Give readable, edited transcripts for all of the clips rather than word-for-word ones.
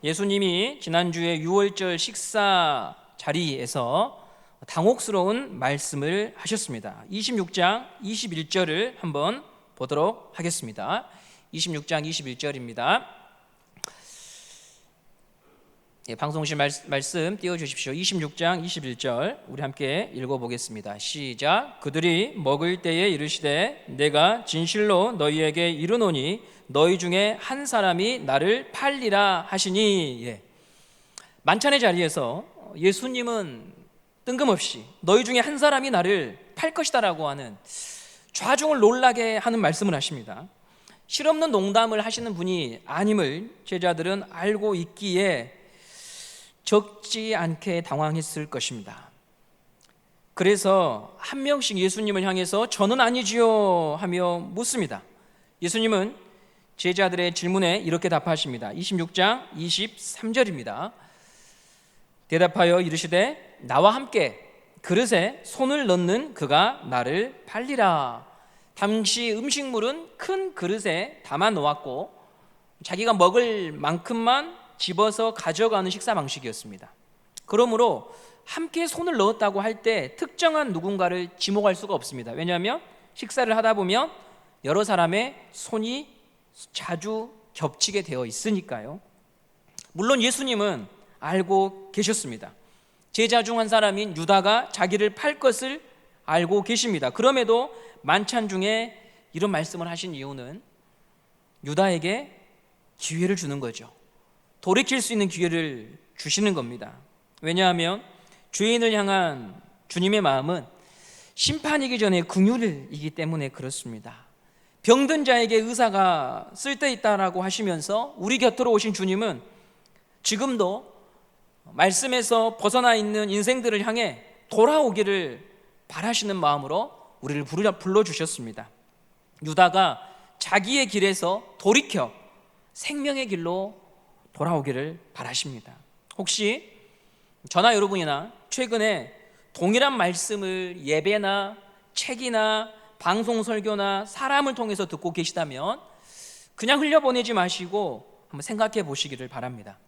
예수님이 지난주에 유월절 식사 자리에서 당혹스러운 말씀을 하셨습니다. 26장 21절을 한번 보도록 하겠습니다. 26장 21절입니다. 방송실 말씀 띄워주십시오. 26장 21절 우리 함께 읽어보겠습니다. 시작. 그들이 먹을 때에 이르시되 내가 진실로 너희에게 이르노니 너희 중에 한 사람이 나를 팔리라 하시니. 만찬의 자리에서 예수님은 뜬금없이 너희 중에 한 사람이 나를 팔 것이다 라고 하는 좌중을 놀라게 하는 말씀을 하십니다. 실없는 농담을 하시는 분이 아님을 제자들은 알고 있기에 적지 않게 당황했을 것입니다. 그래서 한 명씩 예수님을 향해서 저는 아니지요 하며 묻습니다. 예수님은 제자들의 질문에 이렇게 답하십니다. 26장 23절입니다. 대답하여 이르시되 나와 함께 그릇에 손을 넣는 그가 나를 팔리라. 당시 음식물은 큰 그릇에 담아 놓았고 자기가 먹을 만큼만 집어서 가져가는 식사 방식이었습니다. 그러므로 함께 손을 넣었다고 할 때 특정한 누군가를 지목할 수가 없습니다. 왜냐하면 식사를 하다 보면 여러 사람의 손이 자주 겹치게 되어 있으니까요. 물론 예수님은 알고 계셨습니다. 제자 중 한 사람인 유다가 자기를 팔 것을 알고 계십니다. 그럼에도 만찬 중에 이런 말씀을 하신 이유는 유다에게 기회를 주는 거죠. 돌이킬 수 있는 기회를 주시는 겁니다. 왜냐하면 죄인을 향한 주님의 마음은 심판이기 전에 긍휼이기 때문에 그렇습니다. 병든 자에게 의사가 쓸데있다라고 하시면서 우리 곁으로 오신 주님은 지금도 말씀에서 벗어나 있는 인생들을 향해 돌아오기를 바라시는 마음으로 우리를 불러주셨습니다. 유다가 자기의 길에서 돌이켜 생명의 길로 돌아오기를 바라십니다. 혹시 저나 여러분이나 최근에 동일한 말씀을 예배나 책이나 방송 설교나 사람을 통해서 듣고 계시다면 그냥 흘려보내지 마시고 한번 생각해 보시기를 바랍니다.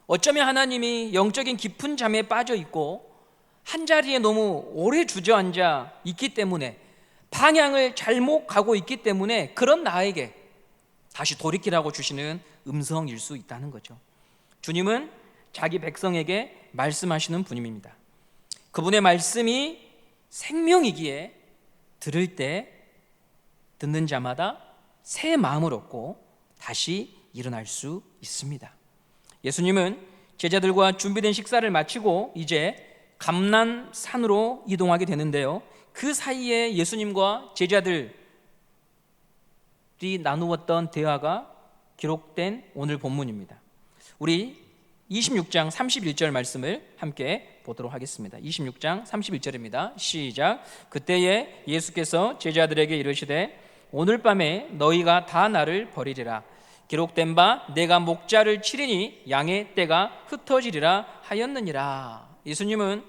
어쩌면 하나님이 영적인 깊은 잠에 빠져 있고 한자리에 너무 오래 주저앉아 있기 때문에 방향을 잘못 가고 있기 때문에 그런 나에게 다시 돌이키라고 주시는 음성일 수 있다는 거죠. 주님은 자기 백성에게 말씀하시는 분입니다. 그분의 말씀이 생명이기에 들을 때 듣는 자마다 새 마음을 얻고 다시 일어날 수 있습니다. 예수님은 제자들과 준비된 식사를 마치고 이제 감난산으로 이동하게 되는데요. 그 사이에 예수님과 제자들이 나누었던 대화가 기록된 오늘 본문입니다. 우리 26장 31절 말씀을 함께 보도록 하겠습니다. 26장 31절입니다. 시작. 그때에 예수께서 제자들에게 이르시되 오늘 밤에 너희가 다 나를 버리리라. 기록된 바 내가 목자를 치리니 양의 떼가 흩어지리라 하였느니라. 예수님은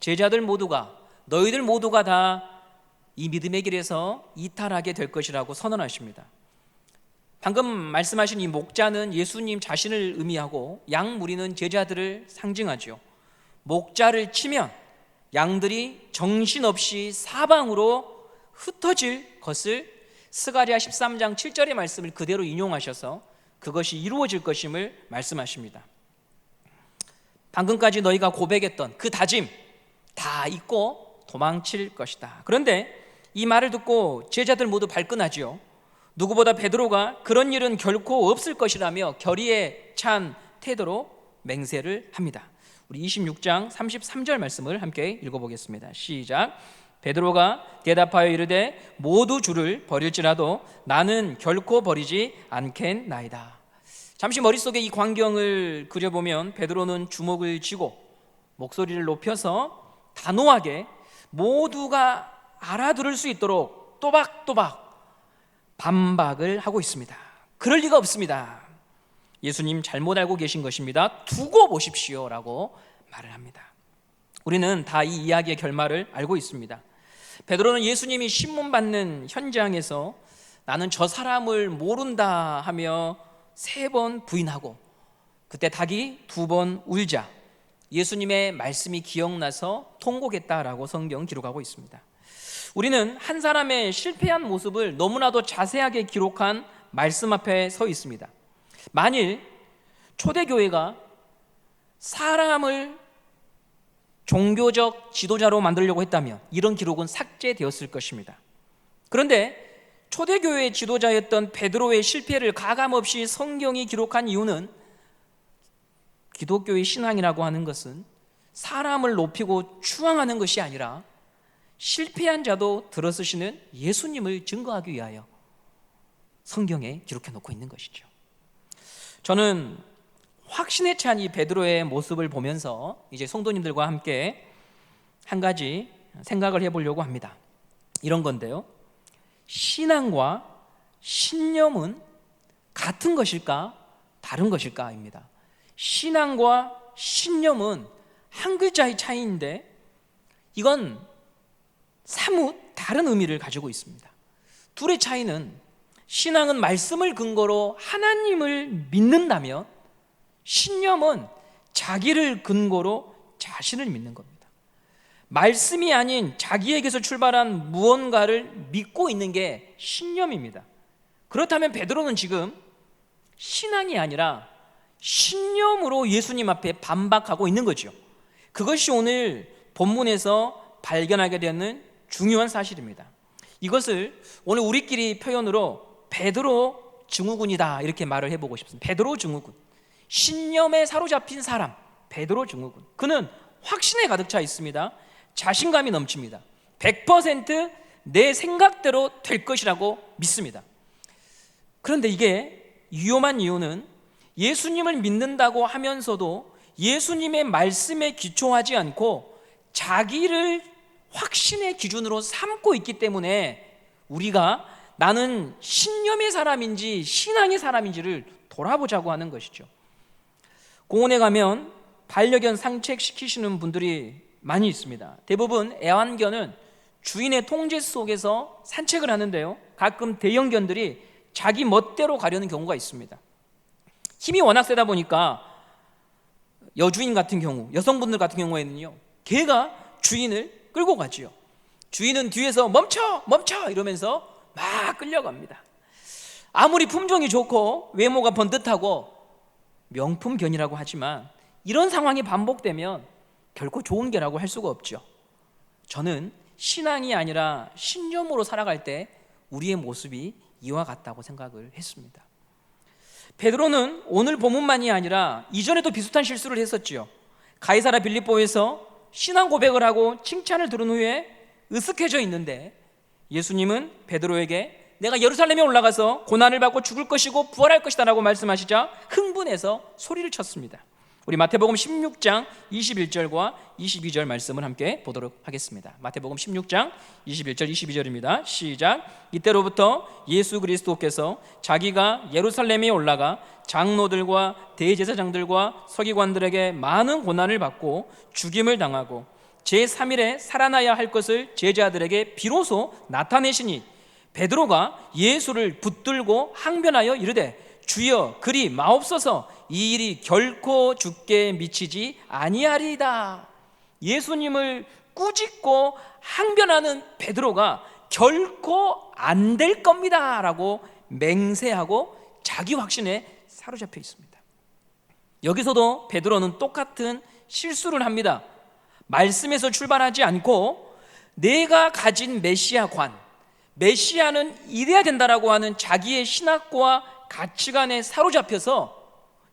제자들 모두가 너희들 모두가 다 이 믿음의 길에서 이탈하게 될 것이라고 선언하십니다. 방금 말씀하신 이 목자는 예수님 자신을 의미하고 양 무리는 제자들을 상징하죠. 목자를 치면 양들이 정신없이 사방으로 흩어질 것을 스가랴 13장 7절의 말씀을 그대로 인용하셔서 그것이 이루어질 것임을 말씀하십니다. 방금까지 너희가 고백했던 그 다짐 다 잊고 도망칠 것이다. 그런데 이 말을 듣고 제자들 모두 발끈하지요. 누구보다 베드로가 그런 일은 결코 없을 것이라며 결의에 찬 태도로 맹세를 합니다. 우리 26장 33절 말씀을 함께 읽어보겠습니다. 시작. 베드로가 대답하여 이르되 모두 주를 버릴지라도 나는 결코 버리지 않겠나이다. 잠시 머릿속에 이 광경을 그려보면 베드로는 주먹을 쥐고 목소리를 높여서 단호하게 모두가 알아들을 수 있도록 또박또박 반박을 하고 있습니다. 그럴 리가 없습니다. 예수님 잘못 알고 계신 것입니다. 두고 보십시오 라고 말을 합니다. 우리는 다 이 이야기의 결말을 알고 있습니다. 베드로는 예수님이 신문받는 현장에서 나는 저 사람을 모른다 하며 3번 부인하고 그때 닭이 2번 울자 예수님의 말씀이 기억나서 통곡했다라고 성경 기록하고 있습니다. 우리는 한 사람의 실패한 모습을 너무나도 자세하게 기록한 말씀 앞에 서 있습니다. 만일 초대교회가 사람을 종교적 지도자로 만들려고 했다면 이런 기록은 삭제되었을 것입니다. 그런데 초대교회의 지도자였던 베드로의 실패를 가감없이 성경이 기록한 이유는 기독교의 신앙이라고 하는 것은 사람을 높이고 추앙하는 것이 아니라 실패한 자도 들어서시는 예수님을 증거하기 위하여 성경에 기록해 놓고 있는 것이죠. 저는 확신에 찬 이 베드로의 모습을 보면서 이제 성도님들과 함께 한 가지 생각을 해보려고 합니다. 이런 건데요, 신앙과 신념은 같은 것일까 다른 것일까입니다. 신앙과 신념은 한 글자의 차이인데 이건 사뭇 다른 의미를 가지고 있습니다. 둘의 차이는, 신앙은 말씀을 근거로 하나님을 믿는다면 신념은 자기를 근거로 자신을 믿는 겁니다. 말씀이 아닌 자기에게서 출발한 무언가를 믿고 있는 게 신념입니다. 그렇다면 베드로는 지금 신앙이 아니라 신념으로 예수님 앞에 반박하고 있는 거죠. 그것이 오늘 본문에서 발견하게 되는 중요한 사실입니다. 이것을 오늘 우리끼리 표현으로 베드로 증후군이다 이렇게 말을 해보고 싶습니다. 베드로 증후군, 신념에 사로잡힌 사람 베드로 증후군. 그는 확신에 가득 차 있습니다. 자신감이 넘칩니다. 100% 내 생각대로 될 것이라고 믿습니다. 그런데 이게 위험한 이유는 예수님을 믿는다고 하면서도 예수님의 말씀에 기초하지 않고 자기를 확신의 기준으로 삼고 있기 때문에 우리가 나는 신념의 사람인지 신앙의 사람인지를 돌아보자고 하는 것이죠. 공원에 가면 반려견 산책시키시는 분들이 많이 있습니다. 대부분 애완견은 주인의 통제 속에서 산책을 하는데요, 가끔 대형견들이 자기 멋대로 가려는 경우가 있습니다. 힘이 워낙 세다 보니까 여주인 같은 경우, 여성분들 같은 경우에는요, 개가 주인을 끌고 가지요. 주인은 뒤에서 멈춰 멈춰 이러면서 막 끌려갑니다. 아무리 품종이 좋고 외모가 번듯하고 명품견이라고 하지만 이런 상황이 반복되면 결코 좋은 개라고 할 수가 없죠. 저는 신앙이 아니라 신념으로 살아갈 때 우리의 모습이 이와 같다고 생각을 했습니다. 베드로는 오늘 본문만이 아니라 이전에도 비슷한 실수를 했었지요. 가이사랴 빌립보에서 신앙 고백을 하고 칭찬을 들은 후에 으쓱해져 있는데 예수님은 베드로에게 내가 예루살렘에 올라가서 고난을 받고 죽을 것이고 부활할 것이다 라고 말씀하시자 흥분해서 소리를 쳤습니다. 우리 마태복음 16장 21절과 22절 말씀을 함께 보도록 하겠습니다. 마태복음 16장 21절 22절입니다. 시작. 이때로부터 예수 그리스도께서 자기가 예루살렘에 올라가 장로들과 대제사장들과 서기관들에게 많은 고난을 받고 죽임을 당하고 제3일에 살아나야 할 것을 제자들에게 비로소 나타내시니 베드로가 예수를 붙들고 항변하여 이르되 주여 그리 마옵소서, 이 일이 결코 주께 미치지 아니하리이다. 예수님을 꾸짖고 항변하는 베드로가 결코 안 될 겁니다 라고 맹세하고 자기 확신에 사로잡혀 있습니다. 여기서도 베드로는 똑같은 실수를 합니다. 말씀에서 출발하지 않고 내가 가진 메시아관, 메시아는 이래야 된다라고 하는 자기의 신학과 가치관에 사로잡혀서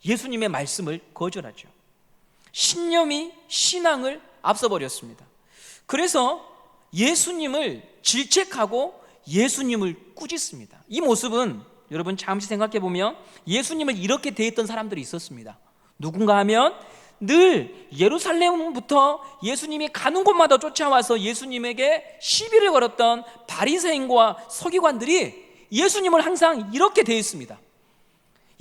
예수님의 말씀을 거절하죠. 신념이 신앙을 앞서버렸습니다. 그래서 예수님을 질책하고 예수님을 꾸짖습니다. 이 모습은 여러분 잠시 생각해 보면 예수님을 이렇게 대했던 사람들이 있었습니다. 누군가 하면 늘 예루살렘부터 예수님이 가는 곳마다 쫓아와서 예수님에게 시비를 걸었던 바리새인과 서기관들이 예수님을 항상 이렇게 대했습니다.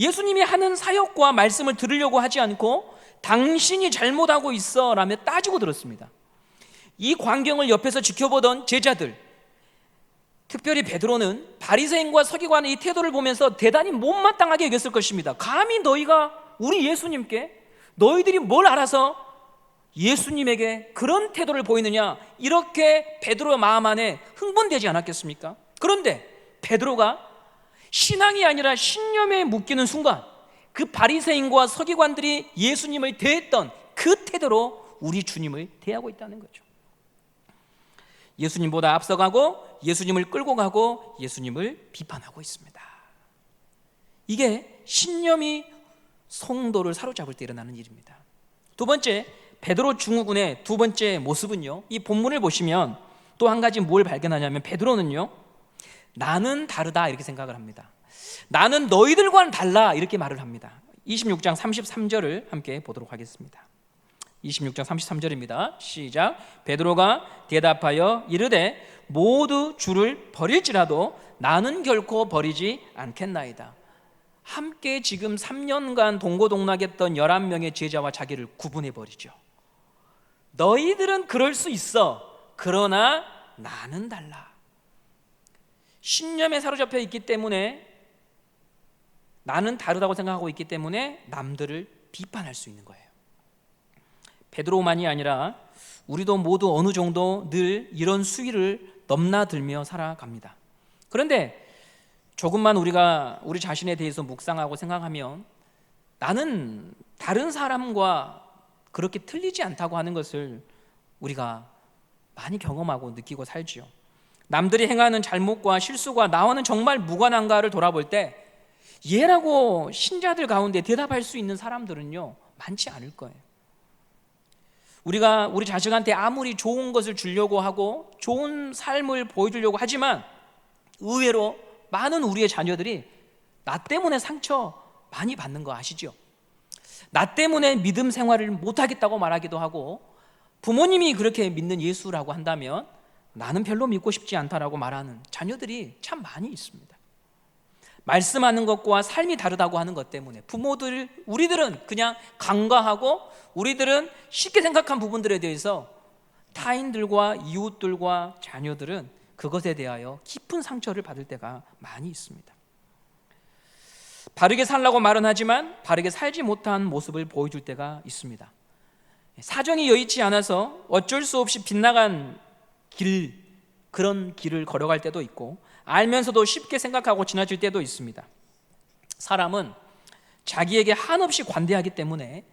예수님이 하는 사역과 말씀을 들으려고 하지 않고 당신이 잘못하고 있어 라며 따지고 들었습니다. 이 광경을 옆에서 지켜보던 제자들, 특별히 베드로는 바리새인과 서기관의 이 태도를 보면서 대단히 못마땅하게 여겼을 것입니다. 감히 너희가 우리 예수님께 너희들이 뭘 알아서 예수님에게 그런 태도를 보이느냐, 이렇게 베드로의 마음 안에 흥분되지 않았겠습니까? 그런데 베드로가 신앙이 아니라 신념에 묶이는 순간 그 바리새인과 서기관들이 예수님을 대했던 그 태도로 우리 주님을 대하고 있다는 거죠. 예수님보다 앞서가고 예수님을 끌고 가고 예수님을 비판하고 있습니다. 이게 신념이 성도를 사로잡을 때 일어나는 일입니다. 두 번째, 베드로 증후군의 두 번째 모습은요, 이 본문을 보시면 또 한 가지 뭘 발견하냐면 베드로는요, 나는 다르다 이렇게 생각을 합니다. 나는 너희들과는 달라 이렇게 말을 합니다. 26장 33절을 함께 보도록 하겠습니다. 26장 33절입니다. 시작. 베드로가 대답하여 이르되 모두 주를 버릴지라도 나는 결코 버리지 않겠나이다. 함께 지금 3년간 동고동락했던 11명의 제자와 자기를 구분해 버리죠. 너희들은 그럴 수 있어. 그러나 나는 달라. 신념에 사로잡혀 있기 때문에, 나는 다르다고 생각하고 있기 때문에 남들을 비판할 수 있는 거예요. 베드로만이 아니라 우리도 모두 어느 정도 늘 이런 수위를 넘나들며 살아갑니다. 그런데 조금만 우리가 우리 자신에 대해서 묵상하고 생각하면 나는 다른 사람과 그렇게 틀리지 않다고 하는 것을 우리가 많이 경험하고 느끼고 살지요. 남들이 행하는 잘못과 실수가 나와는 정말 무관한가를 돌아볼 때 얘라고 신자들 가운데 대답할 수 있는 사람들은요, 많지 않을 거예요. 우리가 우리 자식한테 아무리 좋은 것을 주려고 하고 좋은 삶을 보여주려고 하지만 의외로 많은 우리의 자녀들이 나 때문에 상처 많이 받는 거 아시죠? 나 때문에 믿음 생활을 못하겠다고 말하기도 하고, 부모님이 그렇게 믿는 예수라고 한다면 나는 별로 믿고 싶지 않다라고 말하는 자녀들이 참 많이 있습니다. 말씀하는 것과 삶이 다르다고 하는 것 때문에 우리들은 그냥 간과하고, 우리들은 쉽게 생각한 부분들에 대해서 타인들과 이웃들과 자녀들은 그것에 대하여 깊은 상처를 받을 때가 많이 있습니다. 바르게 살라고 말은 하지만 바르게 살지 못한 모습을 보여줄 때가 있습니다. 사정이 여의치 않아서 어쩔 수 없이 빗나간 그런 길을 걸어갈 때도 있고, 알면서도 쉽게 생각하고 지나칠 때도 있습니다. 사람은 자기에게 한없이 관대하기 때문에,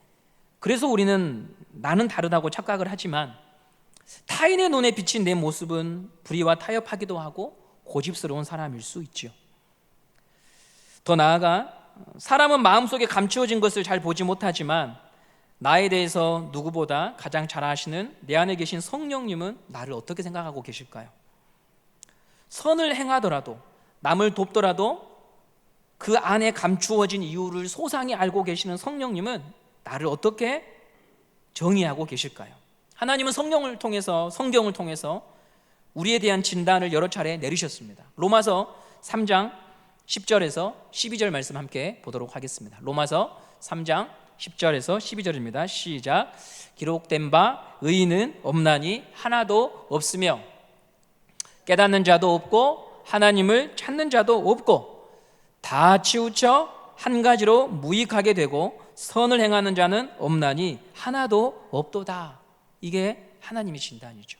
그래서 우리는 나는 다르다고 착각을 하지만 타인의 눈에 비친 내 모습은 불의와 타협하기도 하고 고집스러운 사람일 수 있죠. 더 나아가 사람은 마음속에 감추어진 것을 잘 보지 못하지만 나에 대해서 누구보다 가장 잘 아시는 내 안에 계신 성령님은 나를 어떻게 생각하고 계실까요? 선을 행하더라도, 남을 돕더라도 그 안에 감추어진 이유를 소상히 알고 계시는 성령님은 나를 어떻게 정의하고 계실까요? 하나님은 성경을 통해서 우리에 대한 진단을 여러 차례 내리셨습니다. 로마서 3장 10절에서 12절 말씀 함께 보도록 하겠습니다. 로마서 3장 10절에서 12절입니다. 시작. 기록된 바 의인은 없나니 하나도 없으며 깨닫는 자도 없고 하나님을 찾는 자도 없고 다 치우쳐 한 가지로 무익하게 되고 선을 행하는 자는 없나니 하나도 없도다. 이게 하나님의 진단이죠.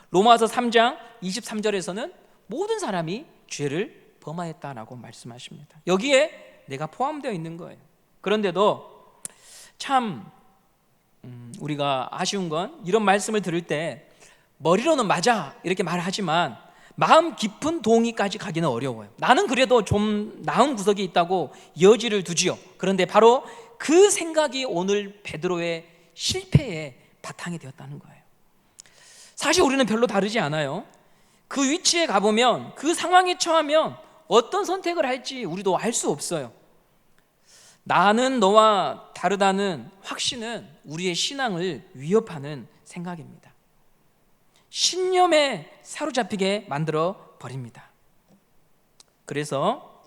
로마서 3장 23절에서는 모든 사람이 죄를 범하였다라고 말씀하십니다. 여기에 내가 포함되어 있는 거예요. 그런데도 참 우리가 아쉬운 건, 이런 말씀을 들을 때 머리로는 맞아 이렇게 말하지만 마음 깊은 동의까지 가기는 어려워요. 나는 그래도 좀 나은 구석이 있다고 여지를 두지요. 그런데 바로 그 생각이 오늘 베드로의 실패의 바탕이 되었다는 거예요. 사실 우리는 별로 다르지 않아요. 그 위치에 가보면, 그 상황에 처하면 어떤 선택을 할지 우리도 알 수 없어요. 나는 너와 다르다는 확신은 우리의 신앙을 위협하는 생각입니다. 신념에 사로잡히게 만들어 버립니다. 그래서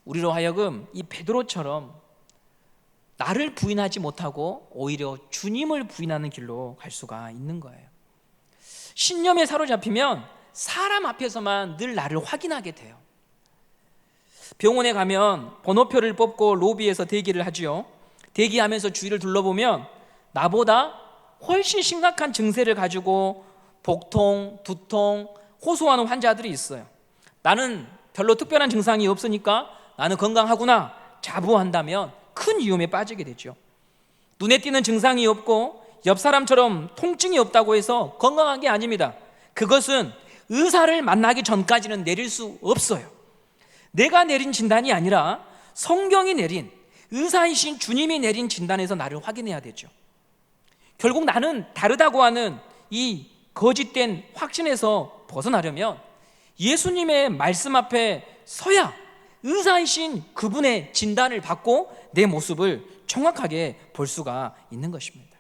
우리로 하여금 이 베드로처럼 나를 부인하지 못하고 오히려 주님을 부인하는 길로 갈 수가 있는 거예요. 신념에 사로잡히면 사람 앞에서만 늘 나를 확인하게 돼요. 병원에 가면 번호표를 뽑고 로비에서 대기를 하지요. 대기하면서 주위를 둘러보면 나보다 훨씬 심각한 증세를 가지고 복통, 두통, 호소하는 환자들이 있어요. 나는 별로 특별한 증상이 없으니까 나는 건강하구나 자부한다면 큰 위험에 빠지게 되죠. 눈에 띄는 증상이 없고 옆 사람처럼 통증이 없다고 해서 건강한 게 아닙니다. 그것은 의사를 만나기 전까지는 내릴 수 없어요. 내가 내린 진단이 아니라 성경이 내린, 의사이신 주님이 내린 진단에서 나를 확인해야 되죠. 결국 나는 다르다고 하는 이 거짓된 확신에서 벗어나려면 예수님의 말씀 앞에 서야 의사이신 그분의 진단을 받고 내 모습을 정확하게 볼 수가 있는 것입니다.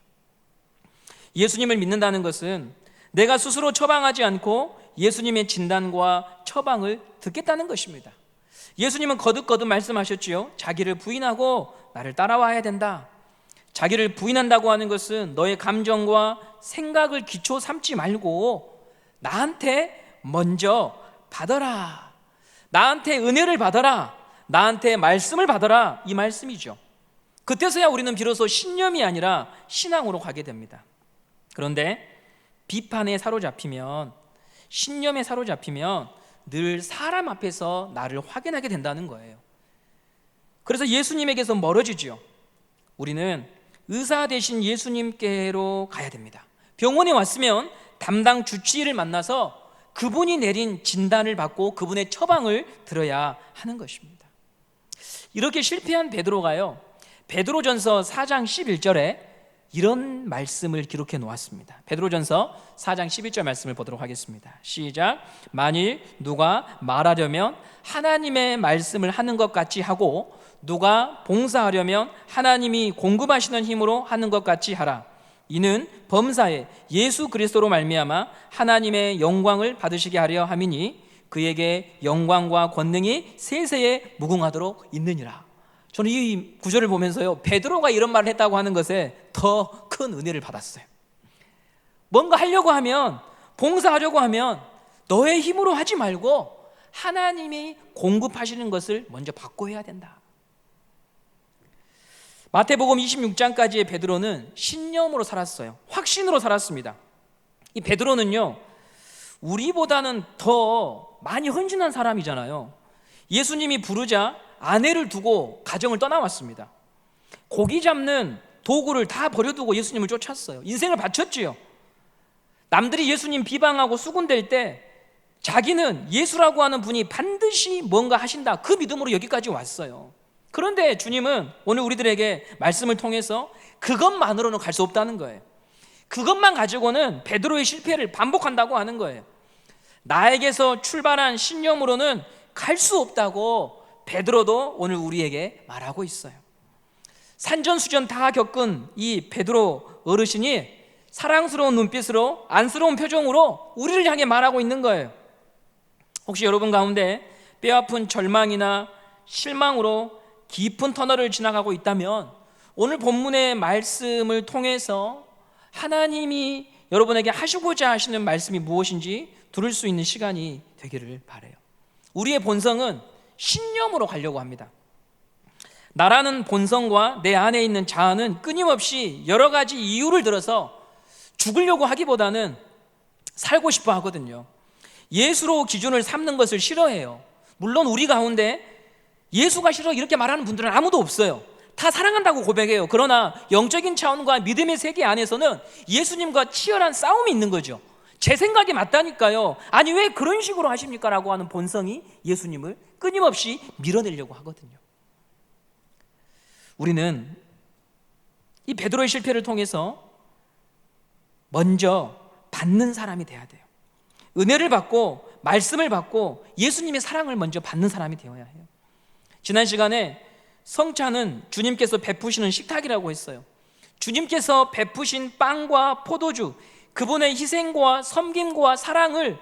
예수님을 믿는다는 것은 내가 스스로 처방하지 않고 예수님의 진단과 처방을 듣겠다는 것입니다. 예수님은 거듭거듭 말씀하셨지요. 자기를 부인하고 나를 따라와야 된다. 자기를 부인한다고 하는 것은 너의 감정과 생각을 기초 삼지 말고 나한테 먼저 받아라. 나한테 은혜를 받아라. 나한테 말씀을 받아라. 이 말씀이죠. 그때서야 우리는 비로소 신념이 아니라 신앙으로 가게 됩니다. 그런데 비판에 사로잡히면, 신념에 사로잡히면 늘 사람 앞에서 나를 확인하게 된다는 거예요. 그래서 예수님에게서 멀어지죠. 우리는 의사 되신 예수님께로 가야 됩니다. 병원에 왔으면 담당 주치의를 만나서 그분이 내린 진단을 받고 그분의 처방을 들어야 하는 것입니다. 이렇게 실패한 베드로가요, 베드로전서 4장 11절에 이런 말씀을 기록해 놓았습니다. 베드로전서 4장 11절 말씀을 보도록 하겠습니다. 시작. 만일 누가 말하려면 하나님의 말씀을 하는 것 같이 하고 누가 봉사하려면 하나님이 공급하시는 힘으로 하는 것 같이 하라. 이는 범사에 예수 그리스도로 말미암아 하나님의 영광을 받으시게 하려 함이니 그에게 영광과 권능이 세세에 무궁하도록 있느니라. 저는 이 구절을 보면서요, 베드로가 이런 말을 했다고 하는 것에 더 큰 은혜를 받았어요. 뭔가 하려고 하면, 봉사하려고 하면 너의 힘으로 하지 말고 하나님이 공급하시는 것을 먼저 받고 해야 된다. 마태복음 26장까지의 베드로는 신념으로 살았어요. 확신으로 살았습니다. 이 베드로는요, 우리보다는 더 많이 헌신한 사람이잖아요. 예수님이 부르자 아내를 두고 가정을 떠나왔습니다. 고기 잡는 도구를 다 버려두고 예수님을 쫓았어요. 인생을 바쳤지요. 남들이 예수님 비방하고 수군댈 때 자기는 예수라고 하는 분이 반드시 뭔가 하신다, 그 믿음으로 여기까지 왔어요. 그런데 주님은 오늘 우리들에게 말씀을 통해서 그것만으로는 갈 수 없다는 거예요. 그것만 가지고는 베드로의 실패를 반복한다고 하는 거예요. 나에게서 출발한 신념으로는 갈 수 없다고 베드로도 오늘 우리에게 말하고 있어요. 산전수전 다 겪은 이 베드로 어르신이 사랑스러운 눈빛으로, 안쓰러운 표정으로 우리를 향해 말하고 있는 거예요. 혹시 여러분 가운데 뼈아픈 절망이나 실망으로 깊은 터널을 지나가고 있다면 오늘 본문의 말씀을 통해서 하나님이 여러분에게 하시고자 하시는 말씀이 무엇인지 들을 수 있는 시간이 되기를 바라요. 우리의 본성은 신념으로 가려고 합니다. 나라는 본성과 내 안에 있는 자아는 끊임없이 여러 가지 이유를 들어서 죽으려고 하기보다는 살고 싶어 하거든요. 예수로 기준을 삼는 것을 싫어해요. 물론 우리 가운데 예수가 싫어 이렇게 말하는 분들은 아무도 없어요. 다 사랑한다고 고백해요. 그러나 영적인 차원과 믿음의 세계 안에서는 예수님과 치열한 싸움이 있는 거죠. 제 생각이 맞다니까요. 아니 왜 그런 식으로 하십니까? 라고 하는 본성이 예수님을 끊임없이 밀어내려고 하거든요. 우리는 이 베드로의 실패를 통해서 먼저 받는 사람이 돼야 돼요. 은혜를 받고 말씀을 받고 예수님의 사랑을 먼저 받는 사람이 되어야 해요. 지난 시간에 성찬은 주님께서 베푸시는 식탁이라고 했어요. 주님께서 베푸신 빵과 포도주, 그분의 희생과 섬김과 사랑을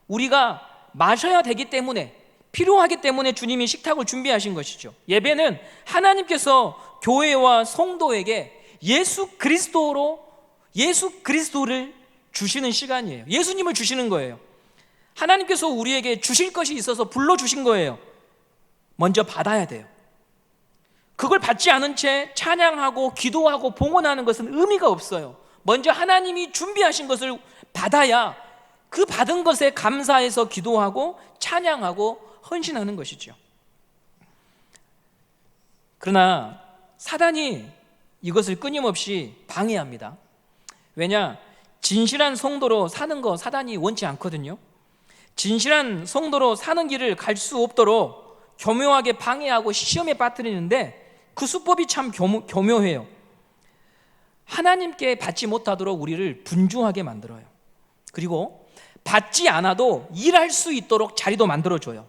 우리가 마셔야 되기 때문에, 필요하기 때문에 주님이 식탁을 준비하신 것이죠. 예배는 하나님께서 교회와 성도에게 예수 그리스도를 주시는 시간이에요. 예수님을 주시는 거예요. 하나님께서 우리에게 주실 것이 있어서 불러주신 거예요. 먼저 받아야 돼요. 그걸 받지 않은 채 찬양하고 기도하고 봉헌하는 것은 의미가 없어요. 먼저 하나님이 준비하신 것을 받아야 그 받은 것에 감사해서 기도하고 찬양하고 헌신하는 것이죠. 그러나 사단이 이것을 끊임없이 방해합니다. 왜냐? 진실한 성도로 사는 거 사단이 원치 않거든요. 진실한 성도로 사는 길을 갈 수 없도록 교묘하게 방해하고 시험에 빠뜨리는데 그 수법이 참 교묘해요. 하나님께 받지 못하도록 우리를 분주하게 만들어요. 그리고 받지 않아도 일할 수 있도록 자리도 만들어줘요.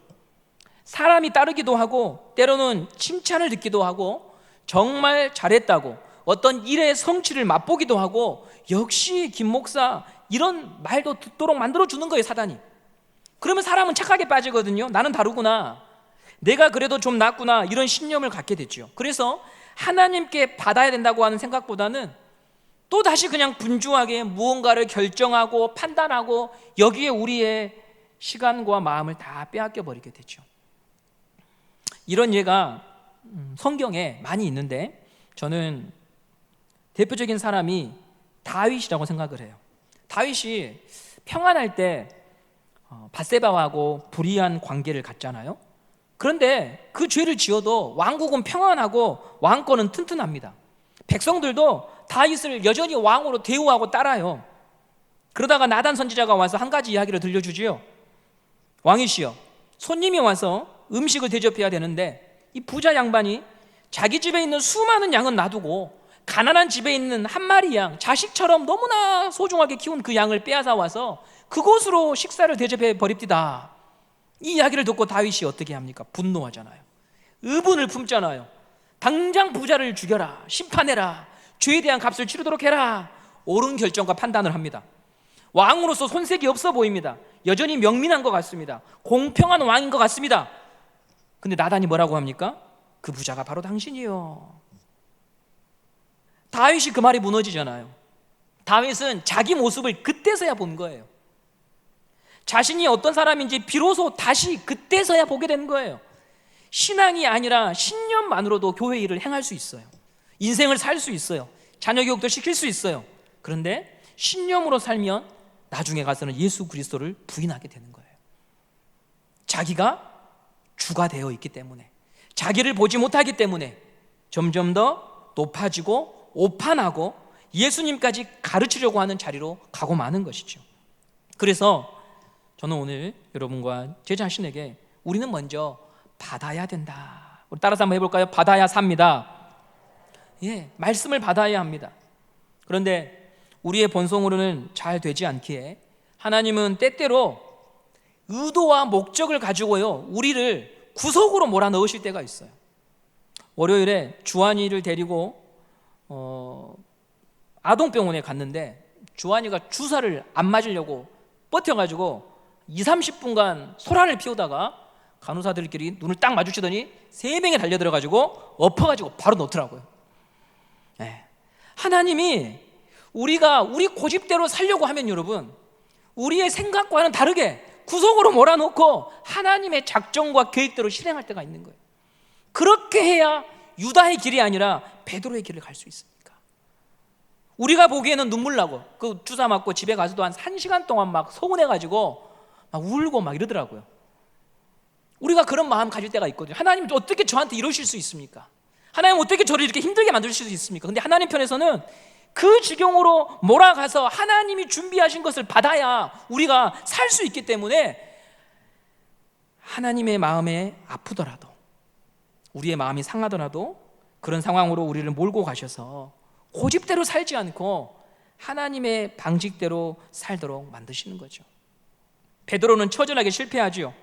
사람이 따르기도 하고 때로는 칭찬을 듣기도 하고 정말 잘했다고 어떤 일의 성취를 맛보기도 하고 역시 김 목사 이런 말도 듣도록 만들어주는 거예요, 사단이. 그러면 사람은 착하게 빠지거든요. 나는 다르구나, 내가 그래도 좀 낫구나, 이런 신념을 갖게 되죠. 그래서 하나님께 받아야 된다고 하는 생각보다는 또 다시 그냥 분주하게 무언가를 결정하고 판단하고 여기에 우리의 시간과 마음을 다 빼앗겨 버리게 되죠. 이런 예가 성경에 많이 있는데 저는 대표적인 사람이 다윗이라고 생각을 해요. 다윗이 평안할 때 밧세바하고 불의한 관계를 갖잖아요. 그런데 그 죄를 지어도 왕국은 평안하고 왕권은 튼튼합니다. 백성들도 다윗을 여전히 왕으로 대우하고 따라요. 그러다가 나단 선지자가 와서 한 가지 이야기를 들려주지요. 왕이시여, 손님이 와서 음식을 대접해야 되는데 이 부자 양반이 자기 집에 있는 수많은 양은 놔두고 가난한 집에 있는 한 마리 양, 자식처럼 너무나 소중하게 키운 그 양을 빼앗아 와서 그곳으로 식사를 대접해 버립디다. 이 이야기를 듣고 다윗이 어떻게 합니까? 분노하잖아요. 의분을 품잖아요. 당장 부자를 죽여라, 심판해라, 죄에 대한 값을 치르도록 해라. 옳은 결정과 판단을 합니다. 왕으로서 손색이 없어 보입니다. 여전히 명민한 것 같습니다. 공평한 왕인 것 같습니다. 근데 나단이 뭐라고 합니까? 그 부자가 바로 당신이요. 다윗이 그 말이 무너지잖아요. 다윗은 자기 모습을 그때서야 본 거예요. 자신이 어떤 사람인지 비로소 다시 그때서야 보게 된 거예요. 신앙이 아니라 신념만으로도 교회 일을 행할 수 있어요. 인생을 살 수 있어요. 자녀 교육도 시킬 수 있어요. 그런데 신념으로 살면 나중에 가서는 예수 그리스도를 부인하게 되는 거예요. 자기가 주가 되어 있기 때문에, 자기를 보지 못하기 때문에 점점 더 높아지고 오판하고 예수님까지 가르치려고 하는 자리로 가고 마는 것이죠. 그래서 저는 오늘 여러분과 제 자신에게 우리는 먼저 받아야 된다. 우리 따라서 한번 해볼까요? 받아야 삽니다. 예, 말씀을 받아야 합니다. 그런데 우리의 본성으로는 잘 되지 않기에 하나님은 때때로 의도와 목적을 가지고요, 우리를 구석으로 몰아넣으실 때가 있어요. 월요일에 주한이를 데리고 아동병원에 갔는데 주한이가 주사를 안 맞으려고 버텨가지고 20-30분간 소란을 피우다가 간호사들끼리 눈을 딱 마주치더니 3명이 달려들어가지고 엎어가지고 바로 놓더라고요. 네. 하나님이 우리가 우리 고집대로 살려고 하면 여러분, 우리의 생각과는 다르게 구석으로 몰아놓고 하나님의 작정과 계획대로 실행할 때가 있는 거예요. 그렇게 해야 유다의 길이 아니라 베드로의 길을 갈 수 있습니까? 우리가 보기에는 눈물 나고 그 주사 맞고 집에 가서도 한 1시간 동안 막 서운해가지고 막 울고 막 이러더라고요. 우리가 그런 마음 가질 때가 있거든요. 하나님 어떻게 저한테 이러실 수 있습니까? 하나님 어떻게 저를 이렇게 힘들게 만드실 수 있습니까? 근데 하나님 편에서는 그 지경으로 몰아가서 하나님이 준비하신 것을 받아야 우리가 살 수 있기 때문에 하나님의 마음에 아프더라도, 우리의 마음이 상하더라도 그런 상황으로 우리를 몰고 가셔서 고집대로 살지 않고 하나님의 방식대로 살도록 만드시는 거죠. 베드로는 처절하게 실패하지요.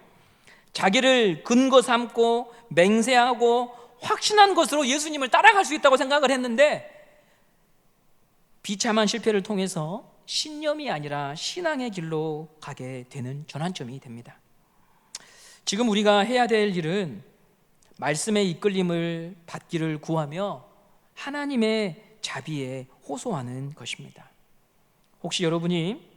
자기를 근거 삼고 맹세하고 확신한 것으로 예수님을 따라갈 수 있다고 생각을 했는데 비참한 실패를 통해서 신념이 아니라 신앙의 길로 가게 되는 전환점이 됩니다. 지금 우리가 해야 될 일은 말씀의 이끌림을 받기를 구하며 하나님의 자비에 호소하는 것입니다. 혹시 여러분이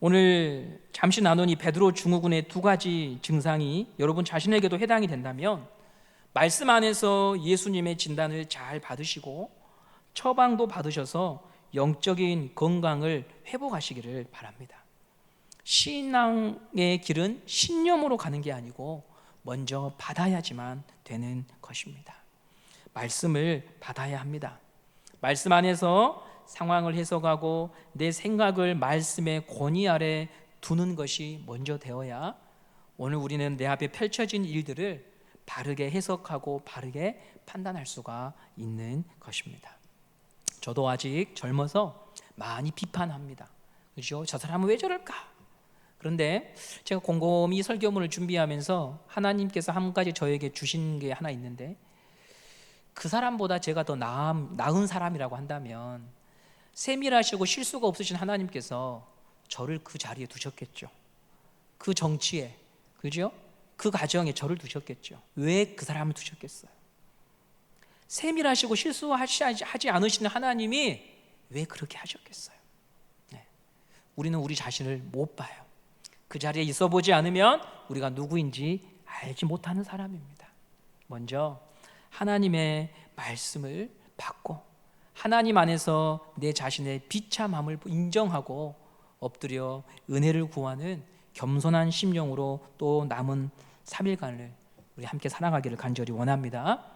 오늘 잠시 나눈 이 베드로 증후군의 2가지 증상이 여러분 자신에게도 해당이 된다면 말씀 안에서 예수님의 진단을 잘 받으시고 처방도 받으셔서 영적인 건강을 회복하시기를 바랍니다. 신앙의 길은 신념으로 가는 게 아니고 먼저 받아야지만 되는 것입니다. 말씀을 받아야 합니다. 말씀 안에서 상황을 해석하고 내 생각을 말씀의 권위 아래 두는 것이 먼저 되어야 오늘 우리는 내 앞에 펼쳐진 일들을 바르게 해석하고 바르게 판단할 수가 있는 것입니다. 저도 아직 젊어서 많이 비판합니다. 그렇죠? 저 사람은 왜 저럴까? 그런데 제가 곰곰이 설교문을 준비하면서 하나님께서 한 가지 저에게 주신 게 하나 있는데, 그 사람보다 제가 더 나은 사람이라고 한다면 세밀하시고 실수가 없으신 하나님께서 저를 그 자리에 두셨겠죠. 그 정치에, 그죠? 그 가정에 저를 두셨겠죠. 왜 그 사람을 두셨겠어요? 세밀하시고 실수하지 않으시는 하나님이 왜 그렇게 하셨겠어요? 네. 우리는 우리 자신을 못 봐요. 그 자리에 있어 보지 않으면 우리가 누구인지 알지 못하는 사람입니다. 먼저 하나님의 말씀을 받고 하나님 안에서 내 자신의 비참함을 인정하고 엎드려 은혜를 구하는 겸손한 심령으로 또 남은 3일간을 우리 함께 살아가기를 간절히 원합니다.